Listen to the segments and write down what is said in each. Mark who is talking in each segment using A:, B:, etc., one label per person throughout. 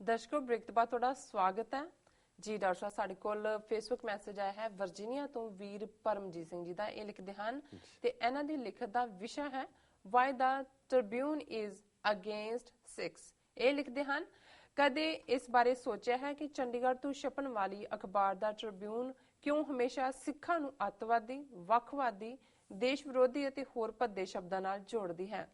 A: ਦਰਸ਼ਕੋ break ਤੋਂ ਬਾਅਦ ਤੁਹਾਡਾ ਸਵਾਗਤ ਹੈ ਜੀ। ਡਾਕਟਰ ਸਾਹਿਬ ਸਾਡੇ ਕੋਲ ਫੇਸਬੁੱਕ ਮੈਸੇਜ ਆਇਆ ਹੈ ਵਰਜੀਨੀਆ ਤੋਂ ਵੀਰ ਪਰਮਜੀਤ ਸਿੰਘ ਜੀ ਦਾ। ਇਹ ਲਿਖਦੇ ਹਨ ਤੇ ਇਹਨਾਂ ਦੀ ਲਿਖਤ ਦਾ ਵਿਸ਼ਾ ਹੈ why the Tribune is against Sikhs. ਇਹ ਲਿਖਦੇ ਹਨ ਕਦੇ ਇਸ ਬਾਰੇ ਸੋਚਿਆ ਹੈ ਕਿ ਚੰਡੀਗੜ੍ਹ ਤੋਂ ਛਪਣ ਵਾਲੀ ਅਖਬਾਰ ਦਾ ਟ੍ਰਿਬਿਊਨ ਕਿਉਂ ਹਮੇਸ਼ਾ ਸਿੱਖਾਂ ਨੂੰ ਅੱਤਵਾਦੀ, ਵੱਖਵਾਦੀ, ਦੇਸ਼ ਵਿਰੋਧੀ ਅਤੇ ਹੋਰ ਭੱਦੇ ਸ਼ਬਦਾਂ ਨਾਲ ਜੋੜਦੀ ਹੈ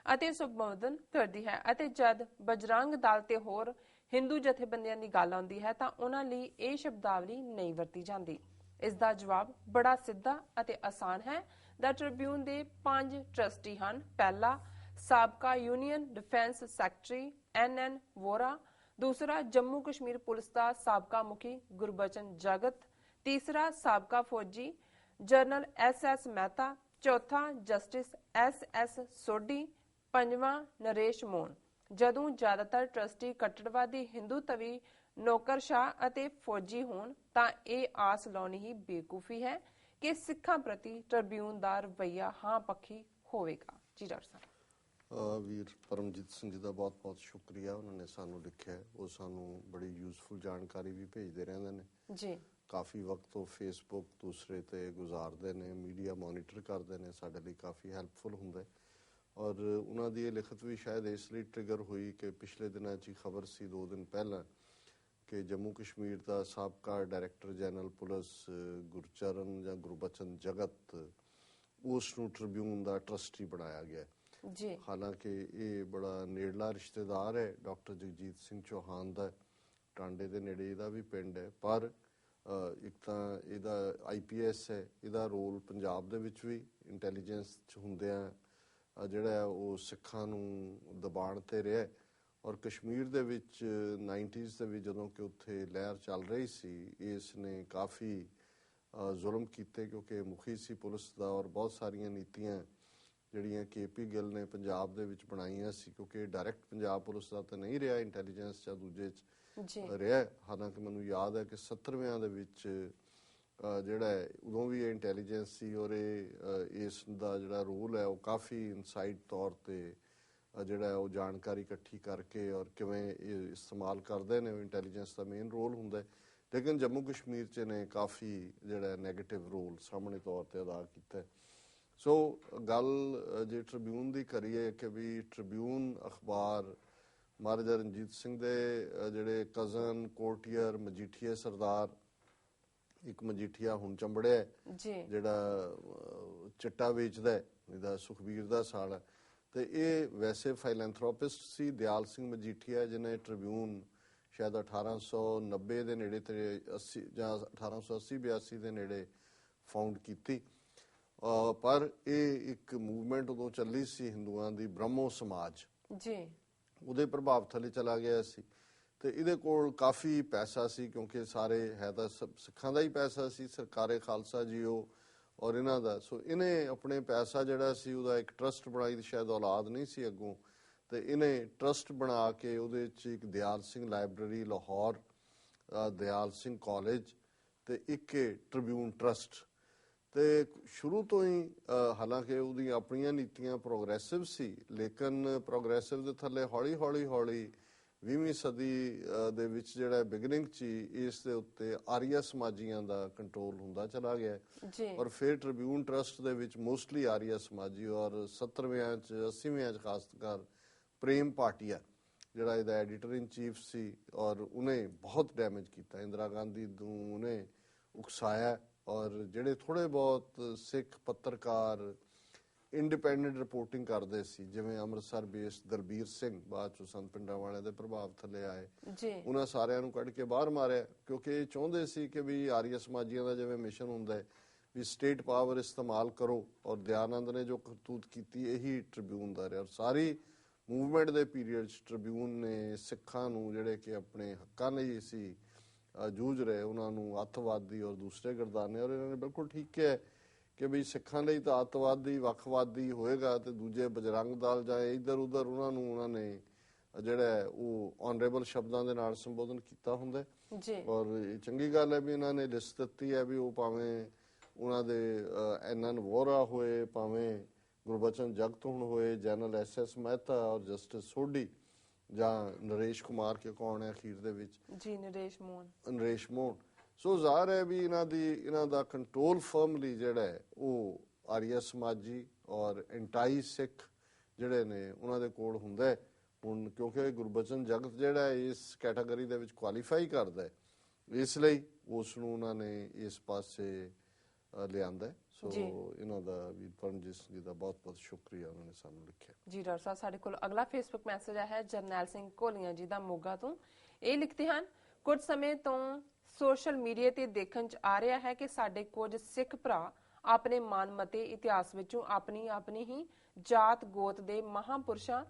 A: ਅਤੇ ਸੰਬੋਧਨ ਕਰਦੀ ਹੈ, ਅਤੇ ਜਦ ਬਜਰੰਗ ਦਲ ਤੇ ਹੋਰ ਹਿੰਦੂ ਜਥੇਬੰਦੀਆਂ ਦੀ ਗੱਲ ਆਉਂਦੀ ਹੈ ਤਾਂ ਉਹਨਾਂ ਲਈ ਇਹ ਸ਼ਬਦਾਵਲੀ ਨਹੀਂ ਵਰਤੀ ਜਾਂਦੀ। ਇਸ ਦਾ ਜਵਾਬ ਬੜਾ ਸਿੱਧਾ ਅਤੇ ਆਸਾਨ ਹੈ। ਦਾ ਟ੍ਰਿਬਿਊਨ ਦੇ 5 ਟਰਸਟੀ ਹਨ। ਪਹਿਲਾ, ਸਾਬਕਾ union defence secretary NN Vora. ਦੂਸਰਾ, ਜੰਮੂ ਕਸ਼ਮੀਰ ਪੁਲਿਸ ਦਾ ਸਾਬਕਾ ਮੁਖੀ ਗੁਰਬਚਨ ਜਗਤ। ਤੀਸਰਾ, ਸਾਬਕਾ ਫੌਜੀ ਜਨਰਲ SS ਮਹਿਤਾ। ਚੌਥਾ, ਜਸਟਿਸ SS ਸੋਢੀ। ਪੰਜਵਾਂ, ਨਰੇਸ਼ ਮੋਹਨ। ਜਦੋਂ ਜ਼ਿਆਦਾਤਰ ਟਰਸਟੀ ਕੱਟੜਵਾਦੀ ਹਿੰਦੂ ਤਵੀ ਨੌਕਰਸ਼ਾਹ ਅਤੇ ਫੌਜੀ ਹੋਣ ਤਾਂ ਇਹ ਆਸ ਲਾਉਣੀ ਹੀ ਬੇਵਕੂਫੀ ਹੈ ਕਿ ਸਿੱਖਾਂ ਪ੍ਰਤੀ ਟ੍ਰਿਬਿਊਨ ਦਾ ਰਵੱਈਆ ਹਾਂ ਪੱਖੀ ਹੋਵੇਗਾ। ਜੀ ਡਾਕਟਰ ਸਾਹਿਬ।
B: ਵੀਰ ਪਰਮਜੀਤ ਸਿੰਘ ਜੀ ਦਾ ਬਹੁਤ ਬਹੁਤ ਸ਼ੁਕਰੀਆ। ਉਹਨਾਂ ਨੇ ਸਾਨੂੰ ਲਿਖਿਆ, ਉਹ ਸਾਨੂੰ ਬੜੀ ਯੂਜ਼ਫੁਲ ਜਾਣਕਾਰੀ ਵੀ ਭੇਜਦੇ ਰਹਿੰਦੇ ਨੇ
A: ਜੀ।
B: ਕਾਫੀ ਵਕਤ ਤੋਂ ਫੇਸਬੁੱਕ ਦੂਸਰੇ ਤੇ ਗੁਜ਼ਾਰਦੇ ਨੇ, ਮੀਡੀਆ ਮੋਨੀਟਰ ਕਰਦੇ ਨੇ, ਸਾਡੇ ਲਈ ਕਾਫੀ ਹੈਲਪਫੁਲ ਹੁੰਦਾ। ਔਰ ਉਹਨਾਂ ਦੀ ਇਹ ਲਿਖਤ ਵੀ ਸ਼ਾਇਦ ਇਸ ਲਈ ਟ੍ਰਿਗਰ ਹੋਈ ਕਿ ਪਿਛਲੇ ਦਿਨਾਂ 'ਚ ਹੀ ਖਬਰ ਸੀ 2 ਦਿਨ ਪਹਿਲਾਂ ਕਿ ਜੰਮੂ ਕਸ਼ਮੀਰ ਦਾ ਸਾਬਕਾ ਡਾਇਰੈਕਟਰ ਜਨਰਲ ਪੁਲਿਸ ਗੁਰਚਰਨ ਜਾਂ ਗੁਰਬਚਨ ਜਗਤ, ਉਸ ਨੂੰ ਟ੍ਰਿਬਿਊਨ ਦਾ ਟਰਸਟੀ ਬਣਾਇਆ ਗਿਆ
A: ਜੀ।
B: ਹਾਲਾਂਕਿ ਇਹ ਬੜਾ ਨੇੜਲਾ ਰਿਸ਼ਤੇਦਾਰ ਹੈ ਡਾਕਟਰ ਜਗਜੀਤ ਸਿੰਘ ਚੌਹਾਨ ਦਾ, ਟਾਂਡੇ ਦੇ ਨੇੜੇ ਇਹਦਾ ਵੀ ਪਿੰਡ ਹੈ। ਪਰ ਇੱਕ ਤਾਂ ਇਹਦਾ IPS ਹੈ, ਇਹਦਾ ਰੋਲ ਪੰਜਾਬ ਦੇ ਵਿੱਚ ਵੀ ਇੰਟੈਲੀਜੈਂਸ 'ਚ ਹੁੰਦਿਆਂ ਜਿਹੜਾ ਉਹ ਸਿੱਖਾਂ ਨੂੰ ਦਬਾਉਣ 'ਤੇ ਰਿਹਾ। ਔਰ ਕਸ਼ਮੀਰ ਦੇ ਵਿੱਚ 90s ਦੇ ਵਿੱਚ ਜਦੋਂ ਕਿ ਉੱਥੇ ਲਹਿਰ ਚੱਲ ਰਹੀ ਸੀ, ਇਸ ਨੇ ਕਾਫੀ ਜ਼ੁਲਮ ਕੀਤੇ ਕਿਉਂਕਿ ਮੁਖੀ ਸੀ ਪੁਲਿਸ ਦਾ। ਔਰ ਬਹੁਤ ਸਾਰੀਆਂ ਨੀਤੀਆਂ ਜਿਹੜੀਆਂ KP ਗਿੱਲ ਨੇ ਪੰਜਾਬ ਦੇ ਵਿੱਚ ਬਣਾਈਆਂ ਸੀ, ਕਿਉਂਕਿ ਡਾਇਰੈਕਟ ਪੰਜਾਬ ਪੁਲਿਸ ਦਾ ਤਾਂ ਨਹੀਂ ਰਿਹਾ, ਇੰਟੈਲੀਜੈਂਸ ਜਾਂ ਦੂਜੇ 'ਚ ਰਿਹਾ। ਹਾਲਾਂਕਿ ਮੈਨੂੰ ਯਾਦ ਹੈ ਕਿ 70ਵਿਆਂ ਦੇ ਵਿੱਚ ਜਿਹੜਾ ਹੈ ਉਦੋਂ ਵੀ ਇਹ ਇੰਟੈਲੀਜੈਂਸ ਸੀ ਔਰ ਇਸ ਦਾ ਜਿਹੜਾ ਰੋਲ ਹੈ ਉਹ ਕਾਫੀ ਇਨਸਾਈਡ ਤੌਰ 'ਤੇ ਜਿਹੜਾ ਉਹ ਜਾਣਕਾਰੀ ਇਕੱਠੀ ਕਰਕੇ ਔਰ ਕਿਵੇਂ ਇਹ ਇਸਤੇਮਾਲ ਕਰਦੇ ਨੇ, ਉਹ ਇੰਟੈਲੀਜੈਂਸ ਦਾ ਮੇਨ ਰੋਲ ਹੁੰਦਾ। ਲੇਕਿਨ ਜੰਮੂ ਕਸ਼ਮੀਰ 'ਚ ਨੇ ਕਾਫੀ ਜਿਹੜਾ ਨੈਗੇਟਿਵ ਰੋਲ ਸਾਹਮਣੇ ਤੌਰ 'ਤੇ ਅਦਾ ਕੀਤਾ। ਸੋ ਗੱਲ ਜੇ ਟ੍ਰਿਬਿਊਨ ਦੀ ਕਰੀਏ ਕਿ ਵੀ ਟ੍ਰਿਬਿਊਨ ਅਖਬਾਰ ਮਹਾਰਾਜਾ ਰਣਜੀਤ ਸਿੰਘ ਦੇ ਜਿਹੜੇ ਕਜ਼ਨ ਕੋਰਟੀਅਰ ਮਜੀਠੀਆ ਸਰਦਾਰ, ਇੱਕ ਮਜੀਠੀਆ ਹੁਣ ਚੰਬੜਿਆ ਜਿਹੜਾ ਚਿੱਟਾ ਵੇਚਦਾ, ਇਹਦਾ ਸੁਖਬੀਰ ਦਾ ਸਾਲ ਹੈ, ਤੇ ਇਹ ਵੈਸੇ ਫਾਈਲੈਂਥਰੋਪਿਸਟ ਸੀ। ਦਿਆਲ ਸਿੰਘ ਮਜੀਠੀਆ ਜਿਹਨੇ ਟ੍ਰਿਬਿਊਨ ਸ਼ਾਇਦ 1890 ਦੇ ਨੇੜੇ ਤੇ 80 ਜਾਂ 1880-82 ਦੇ ਨੇੜੇ ਫਾਊਂਡ ਕੀਤੀ। ਪਰ ਇਹ ਇੱਕ ਮੂਵਮੈਂਟ ਉਦੋਂ ਚੱਲੀ ਸੀ ਹਿੰਦੂਆਂ ਦੀ, ਬ੍ਰਹਮੋ ਸਮਾਜ
A: ਜੀ, ਉਹਦੇ
B: ਪ੍ਰਭਾਵ ਥੱਲੇ ਚਲਾ ਗਿਆ ਸੀ। ਤੇ ਇਹਦੇ ਕੋਲ ਕਾਫੀ ਪੈਸਾ ਸੀ ਕਿਉਂਕਿ ਸਾਰੇ ਹੈ ਤਾਂ ਸਿੱਖਾਂ ਦਾ ਹੀ ਪੈਸਾ ਸੀ, ਸਰਕਾਰੇ ਖਾਲਸਾ ਜੀ ਉਹ ਔਰ ਇਹਨਾਂ ਦਾ। ਸੋ ਇਹਨੇ ਆਪਣੇ ਪੈਸਾ ਜਿਹੜਾ ਸੀ ਉਹਦਾ ਇੱਕ ਟਰਸਟ ਬਣਾਈ, ਸ਼ਾਇਦ ਔਲਾਦ ਨਹੀਂ ਸੀ ਅੱਗੋਂ, ਤੇ ਇਹਨੇ ਟਰਸਟ ਬਣਾ ਕੇ ਉਹਦੇ 'ਚ ਇੱਕ ਦਿਆਲ ਸਿੰਘ ਲਾਇਬ੍ਰੇਰੀ ਲਾਹੌਰ, ਦਿਆਲ ਸਿੰਘ ਕਾਲਜ ਤੇ ਇੱਕ ਟ੍ਰਿਬਿਊਨ ਟਰਸਟ। ਤੇ ਸ਼ੁਰੂ ਤੋਂ ਹੀ ਹਾਲਾਂਕਿ ਉਹਦੀਆਂ ਆਪਣੀਆਂ ਨੀਤੀਆਂ ਪ੍ਰੋਗਰੈਸਿਵ ਸੀ, ਲੇਕਿਨ ਪ੍ਰੋਗਰੈਸਿਵ ਦੇ ਥੱਲੇ ਹੌਲੀ 20ਵੀਂ ਸਦੀ ਦੇ ਵਿੱਚ ਜਿਹੜਾ ਬਿਗਨਿੰਗ 'ਚ ਇਸ ਦੇ ਉੱਤੇ ਆਰੀਆ ਸਮਾਜੀਆਂ ਦਾ ਕੰਟਰੋਲ ਹੁੰਦਾ ਚਲਾ ਗਿਆ। ਔਰ ਫਿਰ ਟ੍ਰਿਬਿਊਨ ਟਰਸਟ ਦੇ ਵਿੱਚ ਮੋਸਟਲੀ ਆਰੀਆ ਸਮਾਜੀ, ਔਰ 70ਵਿਆਂ 'ਚ 80ਵਿਆਂ 'ਚ ਖਾਸ ਕਰ ਪ੍ਰੇਮ ਭਾਟੀਆ ਜਿਹੜਾ ਇਹਦਾ ਐਡੀਟਰ ਇਨ ਚੀਫ ਸੀ, ਔਰ ਉਹਨੇ ਬਹੁਤ ਡੈਮੇਜ ਕੀਤਾ। ਇੰਦਰਾ ਗਾਂਧੀ ਨੂੰ ਉਹਨੇ ਉਕਸਾਇਆ ਔਰ ਜਿਹੜੇ ਥੋੜ੍ਹੇ ਬਹੁਤ ਸਿੱਖ ਪੱਤਰਕਾਰ ਇੰਡੀਪੈਂਡੈਂਟ ਰਿਪੋਰਟਿੰਗ ਕਰਦੇ ਸੀ, ਜਿਵੇਂ ਅੰਮ੍ਰਿਤਸਰ ਬੇਸਡ ਦਲਬੀਰ ਸਿੰਘ ਬਾਅਦ ਚੋਂ ਸੰਤ ਪਿੰਡਾਂ ਵਾਲਿਆਂ ਦੇ ਪ੍ਰਭਾਵ ਥੱਲੇ ਆਏ, ਉਹਨਾਂ ਸਾਰਿਆਂ ਨੂੰ ਕੱਢ ਕੇ ਬਾਹਰ ਮਾਰਿਆ ਕਿਉਂਕਿ ਇਹ ਚਾਹੁੰਦੇ ਸੀ ਕਿ ਵੀ ਆਰੀਆ ਸਮਾਜੀਆਂ ਦਾ ਜਿਵੇਂ ਮਿਸ਼ਨ ਹੁੰਦਾ ਹੈ ਵੀ ਸਟੇਟ ਪਾਵਰ ਇਸਤੇਮਾਲ ਕਰੋ। ਔਰ ਦਿਆਨੰਦ ਨੇ ਜੋ ਕਰਤੂਤ ਕੀਤੀ ਇਹੀ ਟ੍ਰਿਬਿਊਨ ਦਾ ਰਿਹਾ। ਔਰ ਸਾਰੀ ਮੂਵਮੈਂਟ ਦੇ ਪੀਰੀਅਡ 'ਚ ਟ੍ਰਿਬਿਊਨ ਨੇ ਸਿੱਖਾਂ ਨੂੰ ਜਿਹੜੇ ਕਿ ਆਪਣੇ ਹੱਕਾਂ ਲਈ ਸੀ ਜੂਝ ਰਹੇ, ਉਹਨਾਂ ਨੂੰ ਅੱਤਵਾਦੀ ਔਰ ਦੂਸਰੇ ਗਰਦਾਨੇ, ਔਰ ਇਹਨਾਂ ਨੇ ਬਿਲਕੁਲ ਠੀਕ ਕਿਹਾ ਕਿ ਵੀ ਸਿੱਖਾਂ ਲਈ ਤਾਂ ਅੱਤਵਾਦੀ ਵੱਖਵਾਦੀ ਹੋਏਗਾ ਤੇ ਦੂਜੇ ਬਜਰੰਗ ਦਲ ਜਾਂ ਇੱਧਰ ਉੱਧਰ ਉਹਨਾਂ ਨੇ ਜਿਹੜਾ ਉਹ ਆਨਰੇਬਲ ਸ਼ਬਦਾਂ ਦੇ ਨਾਲ ਸੰਬੋਧਨ ਕੀਤਾ ਹੁੰਦਾ। ਔਰ ਇਹ ਚੰਗੀ ਗੱਲ ਹੈ ਵੀ ਇਹਨਾਂ ਨੇ ਲਿਸਟ ਦਿੱਤੀ ਹੈ ਵੀ ਉਹ ਭਾਵੇਂ ਉਹਨਾਂ ਦੇ NN ਵੋਰਾ ਹੋਏ, ਭਾਵੇਂ ਗੁਰਬਚਨ ਜਗਤ ਹੁਣ ਹੋਏ, ਜਨਰਲ SS ਮਹਿਤਾ ਔਰ ਜਸਟਿਸ ਸੋਢੀ, ਜਾਂ ਨਰੇਸ਼ ਕੁਮਾਰ ਕੇ ਕੌਣ ਹੈ ਅਖੀਰ ਦੇ ਵਿੱਚ
A: ਜੀ, ਨਰੇਸ਼
B: ਮੋਹਨ। ਸੋ ਜ਼ਾਹਰ ਹੈ ਵੀ ਇਹਨਾਂ ਦਾ ਕੰਟਰੋਲ ਫਰਮਲੀ ਜਿਹੜਾ ਹੈ ਉਹ ਆਰੀਆ ਸਮਾਜੀ ਔਰ ਐਂਟਾਈ ਸਿੱਖ ਜਿਹੜੇ ਨੇ ਉਹਨਾਂ ਦੇ ਕੋਲ ਹੁੰਦਾ ਹੈ ਹੁਣ, ਕਿਉਂਕਿ ਗੁਰਬਚਨ ਜਗਤ ਜਿਹੜਾ ਇਸ ਕੈਟਾਗਰੀ ਦੇ ਵਿੱਚ ਕੁਆਲੀਫਾਈ ਕਰਦਾ ਹੈ, ਇਸ ਲਈ ਉਸ ਨੂੰ ਉਹਨਾਂ ਨੇ ਇਸ ਪਾਸੇ ਲਿਆਂਦਾ। ਸੋ ਇਹਨਾਂ ਦਾ ਵੀਰ ਪਰਮਜੀਤ ਸਿੰਘ ਜੀ ਦਾ ਬਹੁਤ ਬਹੁਤ ਸ਼ੁਕਰੀਆ, ਉਹਨਾਂ ਨੇ ਸਾਨੂੰ ਲਿਖਿਆ।
A: ਜੀ ਡਾਕਟਰ ਸਾਹਿਬ, ਸਾਡੇ ਕੋਲ ਅਗਲਾ ਫੇਸਬੁੱਕ ਮੈਸੇਜ ਆਇਆ ਹੈ ਜਰਨੈਲ ਸਿੰਘ ਘੋਲੀਆਂ ਜੀ ਦਾ, ਮੋਗਾ ਤੋਂ। ਇਹ ਲਿਖਦੇ ਹਨ, ਕੁਝ ਸਮੇਂ ਤੋਂ ਸੋਸ਼ਲ ਮੀਡੀਆ ਤੇ ਦੇਖਣ 'ਚ ਆ ਰਿਹਾ ਹੈ ਕਿ ਸਾਡੇ ਕੁਝ ਸਿੱਖ ਭਰਾ ਆਪਣੇ ਮਨਮਤੇ ਇਤਿਹਾਸ ਵਿੱਚੋਂ ਆਪਣੀ ਹੀ ਜਾਤ ਗੋਤ ਦੇ ਮਹਾਂਪੁਰਸ਼ਾਂ,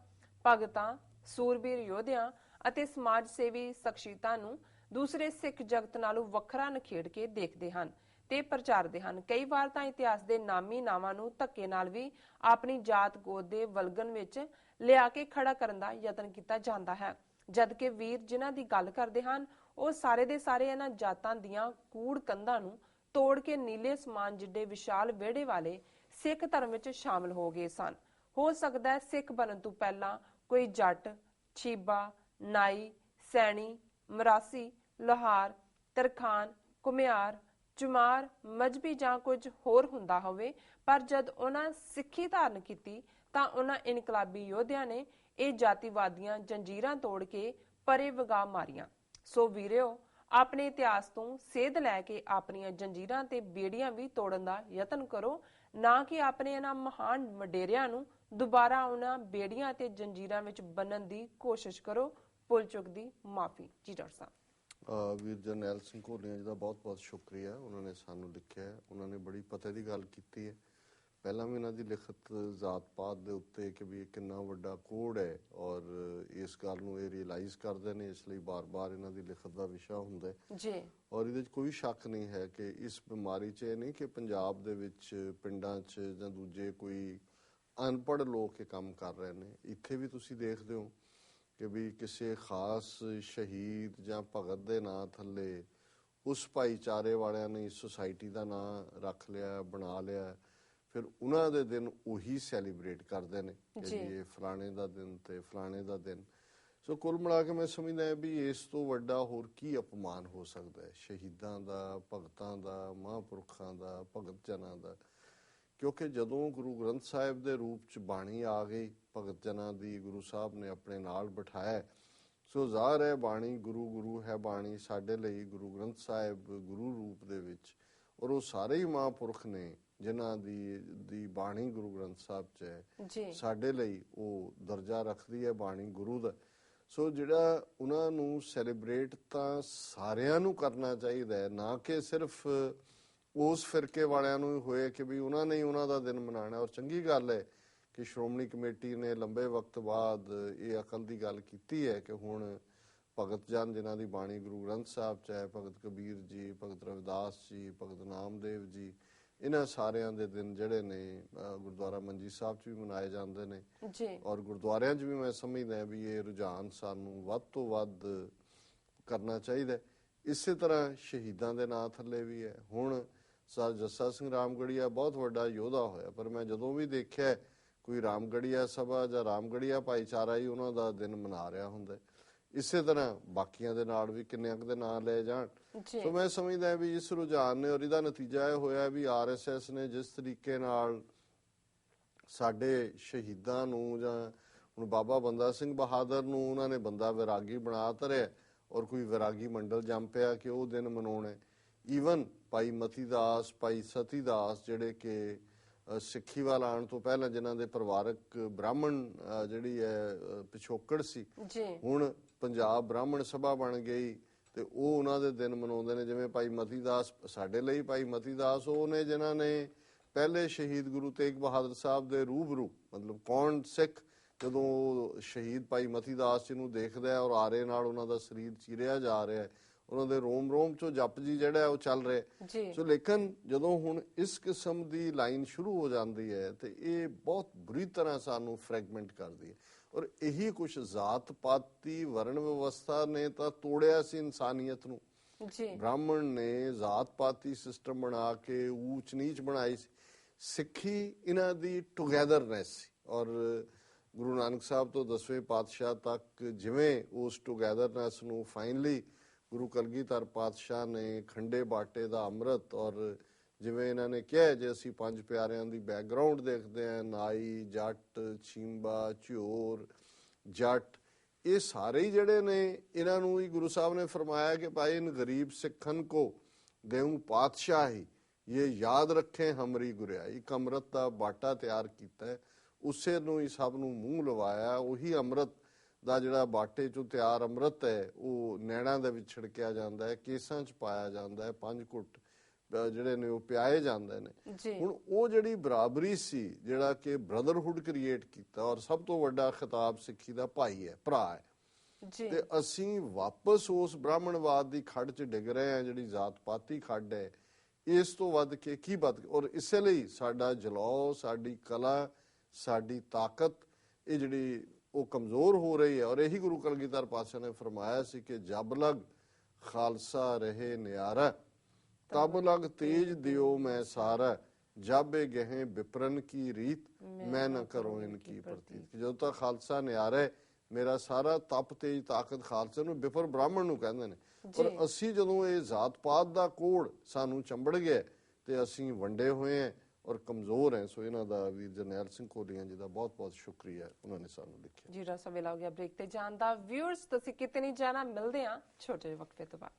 A: ਭਗਤਾਂ, ਸੂਰਬੀਰ ਯੋਧਿਆਂ ਅਤੇ ਸਮਾਜ ਸੇਵੀ ਸ਼ਖਸੀਅਤਾਂ ਨੂੰ ਦੂਸਰੇ ਸਿੱਖ ਜਗਤ ਨਾਲੋਂ ਵੱਖਰਾ ਨਖੇੜ ਕੇ ਦੇਖਦੇ ਹਨ ਤੇ ਪ੍ਰਚਾਰਦੇ ਹਨ। ਕਈ ਵਾਰ ਤਾਂ ਇਤਿਹਾਸ ਦੇ ਨਾਮੀ ਨਾਵਾਂ ਨੂੰ ਧੱਕੇ ਨਾਲ ਵੀ ਆਪਣੀ ਜਾਤ ਗੋਤ ਦੇ ਵਲਗਣ ਵਿੱਚ ਲਿਆ ਕੇ ਖੜਾ ਕਰਨ ਦਾ ਯਤਨ ਕੀਤਾ ਜਾਂਦਾ ਹੈ, ਜਦਕਿ ਵੀਰ ਜਿਨ੍ਹਾਂ ਦੀ ਗੱਲ ਕਰਦੇ ਹਨ ਉਹ ਸਾਰੇ ਦੇ ਸਾਰੇ ਇਹਨਾਂ ਜਾਤਾਂ ਦੀਆਂ ਕੂੜ ਕੰਧਾਂ ਨੂੰ ਤੋੜ ਕੇ ਨੀਲੇ ਸਮਾਨ ਜਿੱਡੇ ਵਿਸ਼ਾਲ ਵਿਹੜੇ ਵਾਲੇ ਸਿੱਖ ਧਰਮ ਵਿੱਚ ਸ਼ਾਮਲ ਹੋ ਗਏ ਸਨ। ਹੋ ਸਕਦਾ ਹੈ ਸਿੱਖ ਬਣਨ ਤੋਂ ਪਹਿਲਾਂ ਕੋਈ ਜੱਟ, ਛੀਬਾ, ਨਾਈ, ਸੈਣੀ, ਮਰਾਸੀ, ਲੋਹਾਰ, ਤਰਖਾਨ, ਘੁਮਿਆਰ, ਚੁਮਾਰ, ਮਜਬੀ ਜਾਂ ਕੁਝ ਹੋਰ ਹੁੰਦਾ ਹੋਵੇ, ਪਰ ਜਦ ਉਹਨਾਂ ਸਿੱਖੀ ਧਾਰਨ ਕੀਤੀ ਤਾਂ ਉਹਨਾਂ ਇਨਕਲਾਬੀ ਯੋਧਿਆਂ ਨੇ ਇਹ ਜਾਤੀਵਾਦੀਆਂ ਜੰਜੀਰਾਂ ਤੋੜ ਕੇ ਪਰੇ ਵਗਾ ਮਾਰੀਆਂ। ਸੋ ਵੀਰਿਓ, ਆਪਣੇ ਇਤਿਹਾਸ ਤੋਂ ਸੇਧ ਲੈ ਕੇ ਆਪਣੀਆਂ ਜੰਜੀਰਾਂ ਤੇ ਬੇੜੀਆਂ ਵੀ ਤੋੜਨ ਦਾ ਯਤਨ ਕਰੋ, ਨਾ ਕਿ ਆਪਣੇ ਇਹਨਾਂ ਮਹਾਨ ਵਡੇਰਿਆਂ ਨੂੰ ਦੁਬਾਰਾ ਉਹਨਾਂ ਬੇੜੀਆਂ ਤੇ ਜੰਜੀਰਾਂ ਵਿੱਚ ਬੰਨਣ ਦੀ ਕੋਸ਼ਿਸ਼ ਕਰੋ। ਭੁੱਲ ਚੁੱਕ ਦੀ ਮਾਫੀ। ਜੀ ਡਾਕਟਰ ਸਾਹਿਬ।
B: ਵੀਰ ਜਰਨੈਲ ਸਿੰਘ ਘੋਲੀਆਂ ਜੀ ਦਾ ਬਹੁਤ ਬਹੁਤ ਸ਼ੁਕਰੀਆ, ਉਹਨਾਂ ਨੇ ਸਾਨੂੰ ਲਿਖਿਆ, ਉਹਨਾਂ ਨੇ ਬੜੀ ਪਤੇ ਦੀ ਗੱਲ ਕੀਤੀ ਹੈ। ਪਹਿਲਾਂ ਵੀ ਇਹਨਾਂ ਦੀ ਲਿਖਤ ਜ਼ਾਤ ਪਾਤ ਦੇ ਉੱਤੇ ਕਿ ਵੀ ਕਿੰਨਾ ਵੱਡਾ ਕੋਡ ਹੈ ਔਰ ਇਸ ਗੱਲ ਨੂੰ ਇਹ ਰੀਅਲਾਈਜ਼ ਕਰਦੇ ਨੇ, ਇਸ ਲਈ ਬਾਰ-ਬਾਰ ਇਹਨਾਂ ਦੀ ਲਿਖਤ ਦਾ ਵਿਸ਼ਾ ਹੁੰਦਾ
A: ਜੀ।
B: ਔਰ ਇਹਦੇ 'ਚ ਕੋਈ ਸ਼ੱਕ ਨਹੀਂ ਹੈ ਕਿ ਇਸ ਬਿਮਾਰੀ 'ਚ ਇਹ ਨਹੀਂ ਕਿ ਪੰਜਾਬ ਦੇ ਵਿੱਚ ਪਿੰਡਾਂ 'ਚ ਜਾਂ ਦੂਜੇ ਕੋਈ ਅਨਪੜ੍ਹ ਲੋਕ ਇਹ ਕੰਮ ਕਰ ਰਹੇ ਨੇ। ਇੱਥੇ ਵੀ ਤੁਸੀਂ ਦੇਖਦੇ ਹੋ ਕਿ ਵੀ ਕਿਸੇ ਖਾਸ ਸ਼ਹੀਦ ਜਾਂ ਭਗਤ ਦੇ ਨਾਂ ਥੱਲੇ ਉਸ ਭਾਈਚਾਰੇ ਵਾਲਿਆਂ ਨੇ ਸੁਸਾਇਟੀ ਦਾ ਨਾਂ ਰੱਖ ਲਿਆ, ਬਣਾ ਲਿਆ, ਫਿਰ ਉਹਨਾਂ ਦੇ ਦਿਨ ਉਹੀ ਸੈਲੀਬ੍ਰੇਟ ਕਰਦੇ ਨੇ ਕਿ ਇਹ ਫਲਾਣੇ ਦਾ ਦਿਨ ਤੇ ਫਲਾਣੇ ਦਾ ਦਿਨ। ਸੋ ਕੁੱਲ ਮਿਲਾ ਕੇ ਮੈਂ ਸਮਝਦਾ ਵੀ ਇਸ ਤੋਂ ਵੱਡਾ ਹੋਰ ਕੀ ਅਪਮਾਨ ਹੋ ਸਕਦਾ ਹੈ ਸ਼ਹੀਦਾਂ ਦਾ, ਭਗਤਾਂ ਦਾ, ਮਹਾਂਪੁਰਖਾਂ ਦਾ, ਭਗਤ ਜਨਾਂ ਦਾ। ਕਿਉਂਕਿ ਜਦੋਂ ਗੁਰੂ ਗ੍ਰੰਥ ਸਾਹਿਬ ਦੇ ਰੂਪ 'ਚ ਬਾਣੀ ਆ ਗਈ, ਭਗਤ ਜਨਾਂ ਦੀ ਗੁਰੂ ਸਾਹਿਬ ਨੇ ਆਪਣੇ ਨਾਲ ਬਿਠਾਇਆ, ਸੋ ਜ਼ਾਹਰ ਹੈ ਬਾਣੀ ਗੁਰੂ ਹੈ। ਬਾਣੀ ਸਾਡੇ ਲਈ ਗੁਰੂ ਗ੍ਰੰਥ ਸਾਹਿਬ ਗੁਰੂ ਰੂਪ ਦੇ ਵਿੱਚ, ਔਰ ਉਹ ਸਾਰੇ ਹੀ ਮਹਾਂਪੁਰਖ ਨੇ ਜਿਨ੍ਹਾਂ ਦੀ ਬਾਣੀ ਗੁਰੂ ਗ੍ਰੰਥ ਸਾਹਿਬ 'ਚ ਹੈ, ਸਾਡੇ ਲਈ ਉਹ ਦਰਜਾ ਰੱਖਦੀ ਹੈ ਬਾਣੀ ਗੁਰੂ ਦਾ। ਸੋ ਜਿਹੜਾ ਉਹਨਾਂ ਨੂੰ ਸੈਲੀਬ੍ਰੇਟ ਤਾਂ ਸਾਰਿਆਂ ਨੂੰ ਕਰਨਾ ਚਾਹੀਦਾ ਹੈ, ਨਾ ਕਿ ਸਿਰਫ ਉਸ ਫਿਰਕੇ ਵਾਲਿਆਂ ਨੂੰ ਹੋਏ ਕਿ ਵੀ ਉਹਨਾਂ ਨੇ ਹੀ ਉਹਨਾਂ ਦਾ ਦਿਨ ਮਨਾਉਣਾ। ਔਰ ਚੰਗੀ ਗੱਲ ਹੈ ਕਿ ਸ਼੍ਰੋਮਣੀ ਕਮੇਟੀ ਨੇ ਲੰਬੇ ਵਕਤ ਬਾਅਦ ਇਹ ਅਕਲ ਦੀ ਗੱਲ ਕੀਤੀ ਹੈ ਕਿ ਹੁਣ ਭਗਤ ਜਨ ਜਿਨ੍ਹਾਂ ਦੀ ਬਾਣੀ ਗੁਰੂ ਗ੍ਰੰਥ ਸਾਹਿਬ 'ਚ ਹੈ, ਭਗਤ ਕਬੀਰ ਜੀ, ਭਗਤ ਰਵਿਦਾਸ ਜੀ, ਭਗਤ ਨਾਮਦੇਵ ਜੀ, ਇਹਨਾਂ ਸਾਰਿਆਂ ਦੇ ਦਿਨ ਜਿਹੜੇ ਨੇ ਗੁਰਦੁਆਰਾ ਮੰਜੀ ਸਾਹਿਬ 'ਚ ਵੀ ਮਨਾਏ ਜਾਂਦੇ ਨੇ ਔਰ ਗੁਰਦੁਆਰਿਆਂ 'ਚ ਵੀ ਮੈਂ ਸਮਝਦਾ ਵੀ ਇਹ ਰੁਝਾਨ ਸਾਨੂੰ ਵੱਧ ਤੋਂ ਵੱਧ ਕਰਨਾ ਚਾਹੀਦਾ। ਇਸੇ ਤਰ੍ਹਾਂ ਸ਼ਹੀਦਾਂ ਦੇ ਨਾਂ ਥੱਲੇ ਵੀ ਹੈ। ਹੁਣ ਸਰ ਜੱਸਾ ਸਿੰਘ ਰਾਮਗੜੀਆ ਬਹੁਤ ਵੱਡਾ ਯੋਧਾ ਹੋਇਆ, ਪਰ ਮੈਂ ਜਦੋਂ ਵੀ ਦੇਖਿਆ ਕੋਈ ਰਾਮਗੜੀਆ ਸਭਾ ਜਾਂ ਰਾਮਗੜੀਆ ਭਾਈਚਾਰਾ ਹੀ ਉਹਨਾਂ ਦਾ ਦਿਨ ਮਨਾ ਰਿਹਾ ਹੁੰਦਾ। ਇਸੇ ਤਰ੍ਹਾਂ ਬਾਕੀਆਂ ਦੇ ਨਾਲ ਵੀ ਕਿੰਨੇ ਦੇ ਨਾਂ ਲਏ ਜਾਣ। ਸੋ ਮੈਂ ਸਮਝਦਾ ਵੀ ਇਸ ਰੁਝਾਨ ਨੇ ਔਰ ਇਹਦਾ ਨਤੀਜਾ ਇਹ ਹੋਇਆ ਵੀ RSS ਨੇ ਜਿਸ ਤਰੀਕੇ ਨਾਲ ਸਾਡੇ ਸ਼ਹੀਦਾਂ ਨੂੰ, ਜਾਂ ਹੁਣ ਬਾਬਾ ਬੰਦਾ ਸਿੰਘ ਬਹਾਦਰ ਨੂੰ ਉਹਨਾਂ ਨੇ ਬੰਦਾ ਵਿਰਾਗੀ ਬਣਾ ਧਰਿਆ ਔਰ ਕੋਈ ਵਿਰਾਗੀ ਮੰਡਲ ਜੰਮ ਪਿਆ ਕਿ ਉਹ ਦਿਨ ਮਨਾਉਣੇ। ਈਵਨ ਭਾਈ ਮਤੀ ਦਾਸ, ਭਾਈ ਸਤੀ ਦਾਸ ਜਿਹੜੇ ਕਿ ਸਿੱਖੀ ਵੱਲ ਆਉਣ ਤੋਂ ਪਹਿਲਾਂ ਜਿਨ੍ਹਾਂ ਦੇ ਪਰਿਵਾਰਕ ਬ੍ਰਾਹਮਣ ਜਿਹੜੀ ਹੈ ਪਿਛੋਕੜ ਸੀ, ਹੁਣ ਪੰਜਾਬ ਬ੍ਰਾਹਮਣ ਸਭਾ ਬਣ ਗਈ ਤੇ ਉਹ ਉਹਨਾਂ ਦੇ ਦਿਨ ਮਨਾਉਂਦੇ ਨੇ। ਜਿਵੇਂ ਭਾਈ ਮਤੀ ਦਾਸ ਸਾਡੇ ਲਈ, ਭਾਈ ਮਤੀ ਦਾਸ ਉਹ ਨੇ ਜਿਨ੍ਹਾਂ ਨੇ ਪਹਿਲੇ ਸ਼ਹੀਦ ਗੁਰੂ ਤੇਗ ਬਹਾਦਰ ਸਾਹਿਬ ਦੇ ਰੂਬਰੂ, ਮਤਲਬ ਕੌਣ ਸਿੱਖ ਜਦੋਂ ਸ਼ਹੀਦ ਭਾਈ ਮਤੀ ਦਾਸ ਜੀ ਨੂੰ ਦੇਖਦਾ ਔਰ ਆਰੇ ਨਾਲ ਉਹਨਾਂ ਦਾ ਸਰੀਰ ਚੀਰਿਆ ਜਾ ਰਿਹਾ, ਉਹਨਾਂ ਦੇ ਰੋਮ ਰੋਮ ਚੋਂ ਜਪ ਜੀ ਜਿਹੜਾ ਉਹ ਚੱਲ ਰਿਹਾ। ਸੋ ਲੇਕਿਨ ਜਦੋਂ ਹੁਣ ਇਸ ਕਿਸਮ ਦੀ ਲਾਈਨ ਸ਼ੁਰੂ ਹੋ ਜਾਂਦੀ ਹੈ ਤੇ ਇਹ ਬਹੁਤ ਬੁਰੀ ਤਰ੍ਹਾਂ ਸਾਨੂੰ ਫਰੈਗਮੈਂਟ ਕਰਦੀ ਹੈ। ਔਰ ਇਹੀ ਕੁਛ ਜ਼ਾਤ ਪਾਤੀ ਵਰਣ ਵਿਵਸਥਾ ਨੇ ਤਾਂ ਤੋੜਿਆ ਸੀ ਇਨਸਾਨੀਅਤ ਨੂੰ। ਬ੍ਰਾਹਮਣ ਨੇ ਜ਼ਾਤ ਪਾਤੀ ਸਿਸਟਮ ਬਣਾ ਕੇ ਊਚ ਨੀਚ ਬਣਾਈ ਸੀ। ਸਿੱਖੀ ਇਹਨਾਂ ਦੀ ਟੁਗੈਦਰਨੈਸ ਸੀ ਔਰ ਗੁਰੂ ਨਾਨਕ ਸਾਹਿਬ ਤੋਂ 10ਵੇਂ ਪਾਤਸ਼ਾਹ ਤੱਕ ਜਿਵੇਂ ਉਸ ਟੁਗੇਦਰਨੈਸ ਨੂੰ ਫਾਈਨਲੀ ਗੁਰੂ ਕਲਗੀਧਰ ਪਾਤਸ਼ਾਹ ਨੇ ਖੰਡੇ ਬਾਟੇ ਦਾ ਅੰਮ੍ਰਿਤ, ਔਰ ਜਿਵੇਂ ਇਹਨਾਂ ਨੇ ਕਿਹਾ ਜੇ ਅਸੀਂ ਪੰਜ ਪਿਆਰਿਆਂ ਦੀ ਬੈਕਗ੍ਰਾਉਂਡ ਦੇਖਦੇ ਹਾਂ, ਨਾਈ, ਜੱਟ, ਛੀਂਬਾ, ਝਿਓਰ, ਜੱਟ, ਇਹ ਸਾਰੇ ਹੀ ਜਿਹੜੇ ਨੇ ਇਹਨਾਂ ਨੂੰ ਹੀ ਗੁਰੂ ਸਾਹਿਬ ਨੇ ਫਰਮਾਇਆ ਕਿ ਭਾਈ ਇਨ ਗਰੀਬ ਸਿੱਖਨ ਕੋ ਦੇਉ ਪਾਤਸ਼ਾਹੀ, ਇਹ ਯਾਦ ਰੱਖੇ ਹਮਰੀ ਗੁਰਿਆਈ। ਇੱਕ ਅੰਮ੍ਰਿਤ ਦਾ ਬਾਟਾ ਤਿਆਰ ਕੀਤਾ ਹੈ, ਉਸੇ ਨੂੰ ਹੀ ਸਭ ਨੂੰ ਮੂੰਹ ਲਵਾਇਆ। ਉਹੀ ਅੰਮ੍ਰਿਤ ਦਾ ਜਿਹੜਾ ਬਾਟੇ ਚੋਂ ਤਿਆਰ ਅੰਮ੍ਰਿਤ ਹੈ ਉਹ ਨੈਣਾਂ ਦੇ ਵਿੱਚ ਛਿੜਕਿਆ ਜਾਂਦਾ ਹੈ, ਕੇਸਾਂ 'ਚ ਪਾਇਆ ਜਾਂਦਾ ਹੈ, 5 ਘੁੱਟ ਜਿਹੜੇ ਨੇ ਉਹ ਪਿਆਏ ਜਾਂਦੇ ਨੇ। ਹੁਣ ਉਹ ਜਿਹੜੀ ਬਰਾਬਰੀ ਸੀ, ਜਿਹੜਾ ਕਿ ਬ੍ਰਦਰਹੁੱਡ ਕ੍ਰੀਏਟ ਕੀਤਾ, ਔਰ ਸਭ ਤੋਂ ਵੱਡਾ ਖਿਤਾਬ ਸਿੱਖੀ ਦਾ ਭਾਈ ਹੈ, ਭਰਾ ਹੈ, ਤੇ ਅਸੀਂ ਵਾਪਸ ਉਸ ਬ੍ਰਾਹਮਣਵਾਦ ਦੀ ਖੱਡ 'ਚ ਡਿੱਗ ਰਹੇ ਹਾਂ, ਜਿਹੜੀ ਜ਼ਾਤ ਪਾਤੀ ਖੱਡ ਹੈ। ਇਸ ਤੋਂ ਵੱਧ ਕੇ ਕੀ ਬਾਤ, ਔਰ ਇਸੇ ਲਈ ਸਾਡਾ ਜਲਾਓ, ਸਾਡੀ ਕਲਾ, ਸਾਡੀ ਤਾਕਤ ਇਹ ਜਿਹੜੀ ਉਹ ਕਮਜ਼ੋਰ ਹੋ ਰਹੀ ਹੈ। ਔਰ ਇਹੀ ਗੁਰੂ ਕਲਗੀਧਰ ਪਾਤਸ਼ਾਹ ਨੇ ਫਰਮਾਇਆ ਸੀ ਕਿ ਜਬ ਲਗ ਖਾਲਸਾ ਰਹੇ ਨਿਆਰਾ, ਤਬ ਲਗ ਤੇਜ ਦਿਓ ਮੈਂ ਸਾਰਾ, ਜਾਬੇ ਗਹਿ ਵਿਪਰਨ ਕੀ ਰੀਤ, ਮੈਂ ਨਾ ਕਰੋ ਇਨਕੀ ਪ੍ਰਤੀਤ। ਜਦੋਂ ਤੱਕ ਖਾਲਸਾ ਨਿਆਰਾ ਹੈ, ਮੇਰਾ ਸਾਰਾ ਤਪ ਤੇਜ ਤਾਕਤ ਖਾਲਸੇ ਨੂੰ, ਵਿਪਰ ਬ੍ਰਾਹਮਣ ਨੂੰ ਕਹਿੰਦੇ ਨੇ। ਪਰ ਅਸੀਂ ਜਦੋਂ ਇਹ ਜ਼ਾਤ ਪਾਤ ਦਾ ਕੋੜ ਸਾਨੂੰ ਚੰਬੜ ਗਿਆ ਤੇ ਅਸੀਂ ਵੰਡੇ ਹੋਏ ਹਾਂ ਔਰ ਕਮਜ਼ੋਰ ਹੈ। ਸੋ ਇਹਨਾਂ ਦਾ ਵੀਰ ਜਰਨੈਲ ਸਿੰਘ ਕੋਲੀਆਂ ਜੀ ਦਾ ਬਹੁਤ ਬਹੁਤ ਸ਼ੁਕਰੀਆ, ਉਹਨਾਂ ਨੇ ਸਾਨੂੰ ਲਿਖਿਆ।
A: ਜੀ ਰਸਾ ਵੇਲਾ ਹੋ ਗਿਆ ਬ੍ਰੇਕ ਤੇ ਜਾਣ ਦਾ। ਵਿਊਅਰਸ ਤੁਸੀਂ ਕਿਤੇ ਨਹੀਂ ਜਾਣਾ, ਮਿਲਦੇ ਆ ਛੋਟੇ ਜਿਹੇ ਵਕਫੇ ਤੋਂ ਬਾਅਦ।